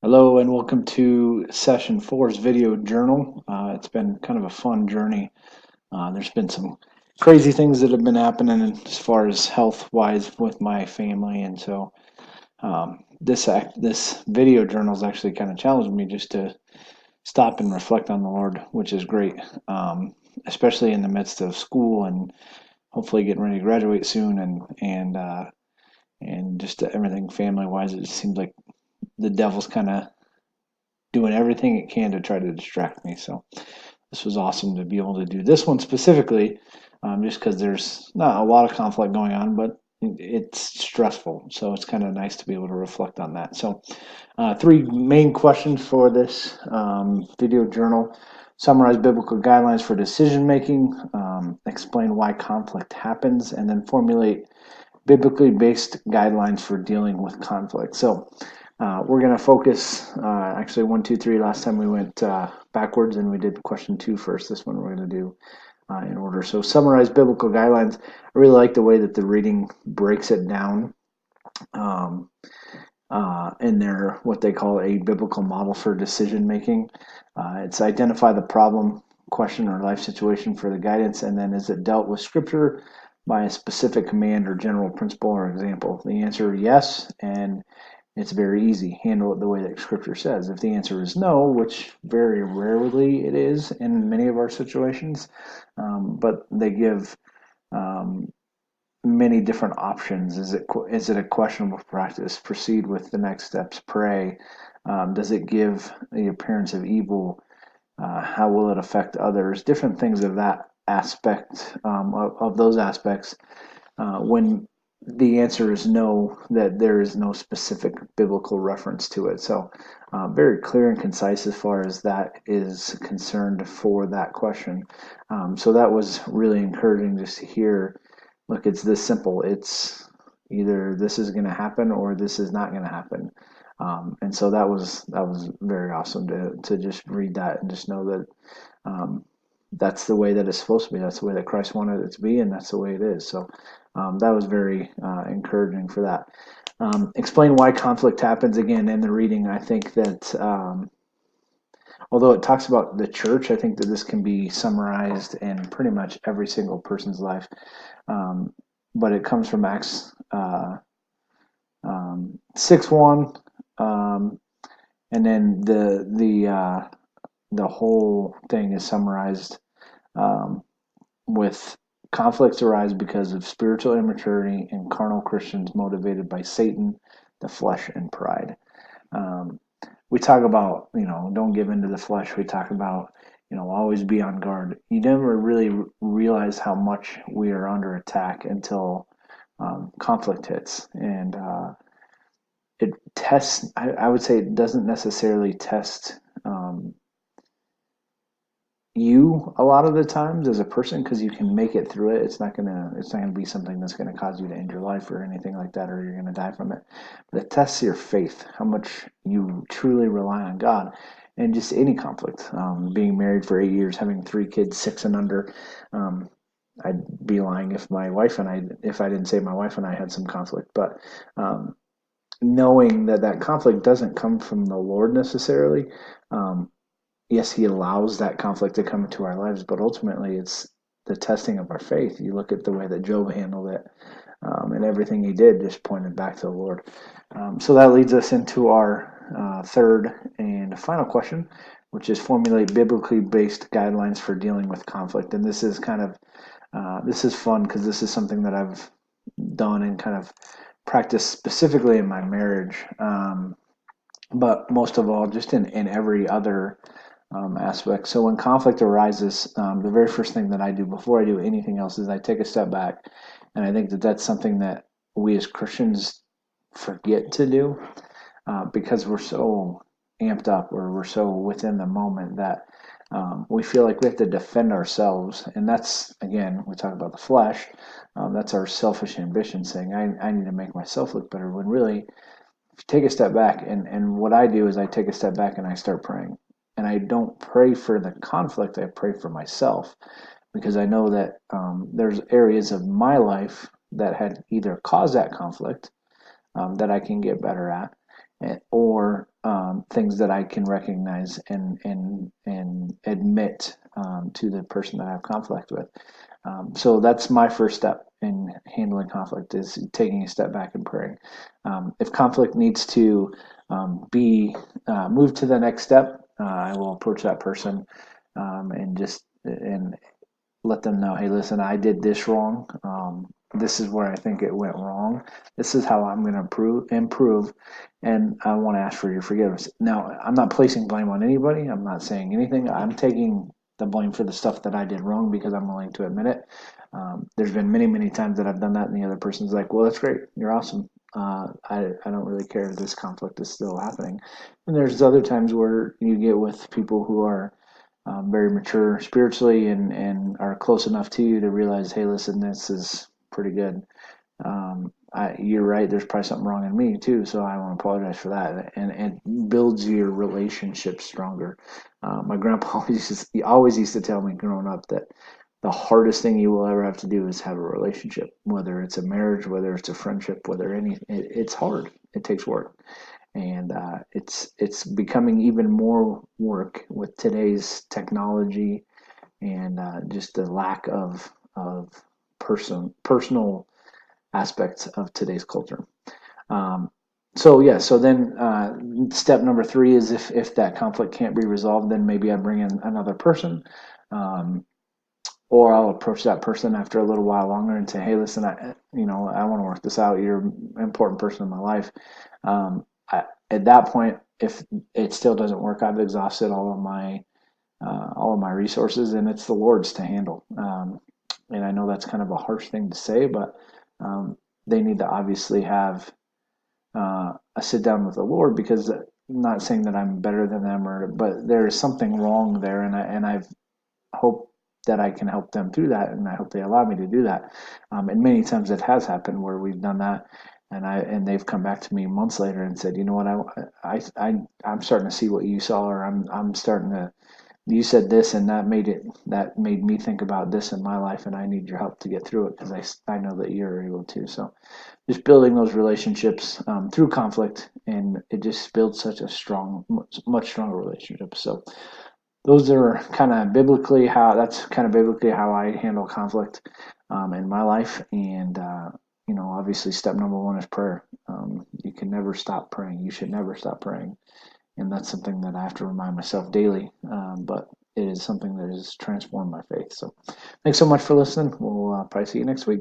Hello and welcome to session four's video journal. It's been kind of a fun journey. There's been some crazy things that have been happening as far as health wise with my family, and so this video journal has actually kind of challenged me just to stop and reflect on the Lord, which is great, especially in the midst of school and hopefully getting ready to graduate soon, and just everything family wise. It just seems like the devil's kind of doing everything it can to try to distract me. So this was awesome to be able to do this one specifically, just because there's not a lot of conflict going on, but it's stressful. So it's kind of nice to be able to reflect on that. So, three main questions for this video journal: summarize biblical guidelines for decision making, explain why conflict happens, and then formulate biblically based guidelines for dealing with conflict. So, we're going to focus, actually, one, two, three. Last time we went backwards and we did question two first. This one we're going to do in order. So, summarize biblical guidelines. I really like the way that the reading breaks it down um, in their what they call a biblical model for decision making. It's identify the problem, question, or life situation for the guidance, and then is it dealt with scripture by a specific command or general principle or example? The answer yes, and it's very easy. Handle it the way that Scripture says. If the answer is no, which very rarely it is in many of our situations, but they give um, many different options. Is it a questionable practice? Proceed with the next steps. Pray. Does it give the appearance of evil? How will it affect others? Different things of that aspect, of those aspects, when the answer is no, that there is no specific biblical reference to it. So, very clear and concise as far as that is concerned for that question. So, that was really encouraging just to hear. Look, it's this simple. It's either this is going to happen or this is not going to happen. And so that was very awesome to just read that and just know that um, that's the way that it's supposed to be. That's the way that Christ wanted it to be, and that's the way it is. So that was very encouraging for that. Explain why conflict happens again in the reading. I think that although it talks about the church, I think that this can be summarized in pretty much every single person's life. Um, but it comes from Acts 6:1, um, and then the whole thing is summarized um, with conflicts arise because of spiritual immaturity and carnal Christians motivated by Satan, the flesh, and pride. Um, we talk about, don't give into the flesh. We talk about, always be on guard. You never really realize how much we are under attack until conflict hits. And it tests, I would say it doesn't necessarily test you a lot of the times as a person because you can make it through it. It's not gonna be something that's gonna cause you to end your life or anything like that, or you're gonna die from it. But it tests your faith, how much you truly rely on God, and just any conflict. Being married for 8 years, having 3 kids, 6 and under. Um, I'd be lying if I didn't say my wife and I had some conflict. But um, knowing that that conflict doesn't come from the Lord necessarily. Um, yes, he allows that conflict to come into our lives, but ultimately it's the testing of our faith. You look at the way that Job handled it, and everything he did just pointed back to the Lord. So that leads us into our third and final question, which is formulate biblically based guidelines for dealing with conflict. And this is this is fun because this is something that I've done and kind of practiced specifically in my marriage. But most of all, just in every other aspect. So when conflict arises, the very first thing that I do before I do anything else is I take a step back, and I think that that's something that we as Christians forget to do because we're so amped up or we're so within the moment that we feel like we have to defend ourselves. And that's, again, we talk about the flesh. That's our selfish ambition saying, I need to make myself look better. When really, take a step back, and what I do is I take a step back and I start praying. And I don't pray for the conflict, I pray for myself because I know that there's areas of my life that had either caused that conflict that I can get better at, or things that I can recognize and admit to the person that I have conflict with. So that's my first step in handling conflict, is taking a step back and praying. If conflict needs to be moved to the next step, I will approach that person and let them know, hey, listen, I did this wrong. This is where I think it went wrong. This is how I'm going to improve, and I want to ask for your forgiveness. Now, I'm not placing blame on anybody. I'm not saying anything. I'm taking the blame for the stuff that I did wrong because I'm willing to admit it. There's been many, many times that I've done that, and the other person's like, well, that's great. You're awesome. I don't really care if this conflict is still happening. And there's other times where you get with people who are very mature spiritually and are close enough to you to realize, hey, listen, this is pretty good. You're right. There's probably something wrong in me too, so I want to apologize for that. And it builds your relationship stronger. My grandpa always used to tell me growing up that the hardest thing you will ever have to do is have a relationship, whether it's a marriage, whether it's a friendship, it's hard. It takes work, and it's becoming even more work with today's technology and just the lack of personal aspects of today's culture. Um, so then step number three is if that conflict can't be resolved, then maybe I bring in another person. Um, or I'll approach that person after a little while longer and say, "Hey, listen, I want to work this out. You're an important person in my life." At that point, if it still doesn't work, I've exhausted all of my resources, and it's the Lord's to handle. And I know that's kind of a harsh thing to say, but um, they need to obviously have a sit down with the Lord, because I'm not saying that I'm better than them, but there is something wrong there, and I've hope that I can help them through that, and I hope they allow me to do that. And many times it has happened where we've done that, and they've come back to me months later and said, you know what, I'm starting to see what you saw, or I'm starting to. You said this, and that made me think about this in my life, and I need your help to get through it, because I know that you're able to. So just building those relationships through conflict, and it just builds such a much stronger relationship. So those are kind of biblically how I handle conflict in my life. And obviously, step number one is prayer. You can never stop praying. You should never stop praying, and that's something that I have to remind myself daily. But it is something that has transformed my faith. So, thanks so much for listening. We'll probably see you next week.